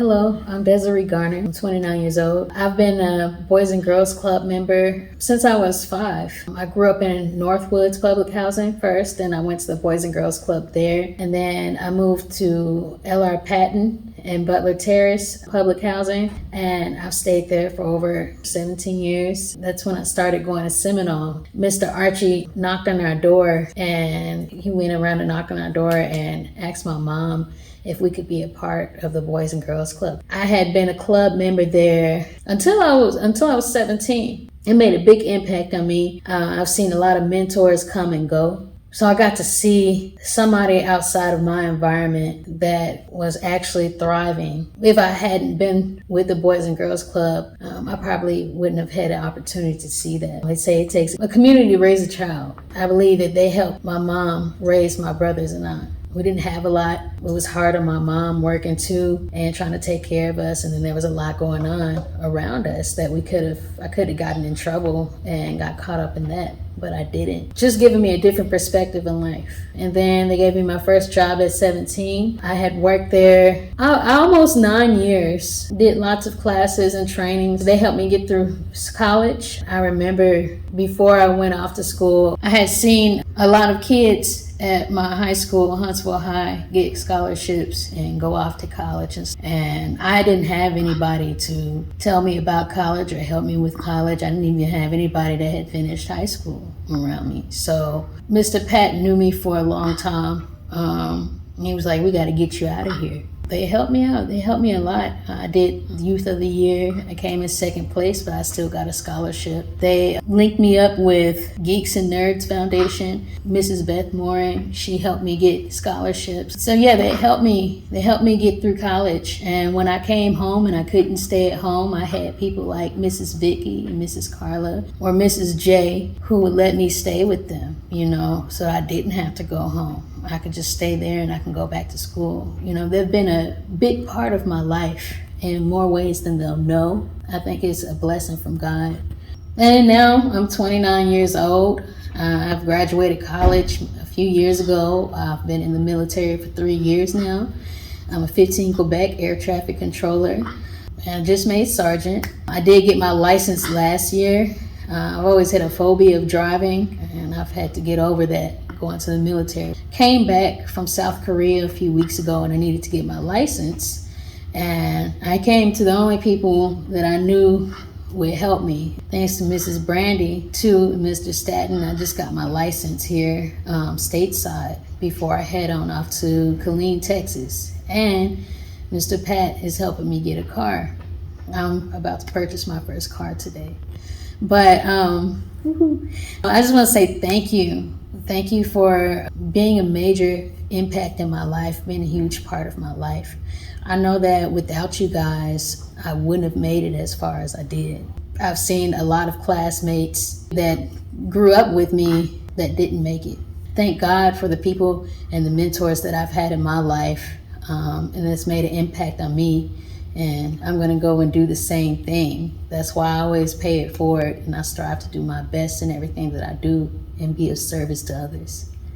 Hello, I'm Desiree Garner. I'm 29 years old. I've been a Boys and Girls Club member since I was 5. I grew up in Northwoods Public Housing first, then I went to the Boys and Girls Club there, and then I moved to L.R. Patton and Butler Terrace Public Housing, and I've stayed there for over 17 years. That's when I started going to Seminole. Mr. Archie knocked on our door, and he went around and knocked on our door and asked my mom if we could be a part of the Boys and Girls Club. I had been a club member there until I was 17. It made a big impact on me. I've seen a lot of mentors come and go. So I got to see somebody outside of my environment that was actually thriving. If I hadn't been with the Boys and Girls Club, I probably wouldn't have had an opportunity to see that. They say it takes a community to raise a child. I believe that they helped my mom raise my brothers and I. We didn't have a lot. It was hard on my mom working too and trying to take care of us. And then there was a lot going on around us that I could have gotten in trouble and got caught up in that, but I didn't. Just giving me a different perspective in life. And then they gave me my first job at 17. I had worked there almost 9 years, did lots of classes and trainings. They helped me get through college. I remember before I went off to school, I had seen a lot of kids at my high school, Huntsville High, get scholarships and go off to college. And I didn't have anybody to tell me about college or help me with college. I didn't even have anybody that had finished high school around me. So Mr. Pat knew me for a long time. He was like, we got to get you out of here. They helped me out. They helped me a lot. I did Youth of the Year. I came in second place, but I still got a scholarship. They linked me up with Geeks and Nerds Foundation. Mrs. Beth Morin, she helped me get scholarships. So yeah, they helped me get through college. And when I came home and I couldn't stay at home, I had people like Mrs. Vicky and Mrs. Carla or Mrs. J who would let me stay with them, so I didn't have to go home. I could just stay there and I can go back to school. They've been a big part of my life in more ways than they'll know. I think it's a blessing from God. And now I'm 29 years old. I've graduated college a few years ago. I've been in the military for 3 years now. I'm a 15 Quebec air traffic controller. And I just made sergeant. I did get my license last year. I've always had a phobia of driving, and I've had to get over that going to the military. Came back from South Korea a few weeks ago and I needed to get my license. And I came to the only people that I knew would help me. Thanks to Mrs. Brandy, to Mr. Staten, I just got my license here stateside before I head on off to Killeen, Texas. And Mr. Pat is helping me get a car. I'm about to purchase my first car today. But I just want to say thank you. Thank you for being a major impact in my life, being a huge part of my life. I know that without you guys, I wouldn't have made it as far as I did. I've seen a lot of classmates that grew up with me that didn't make it. Thank God for the people and the mentors that I've had in my life, and it's made an impact on me. And I'm going to go and do the same thing. That's why I always pay it forward, and I strive to do my best in everything that I do and be of service to others.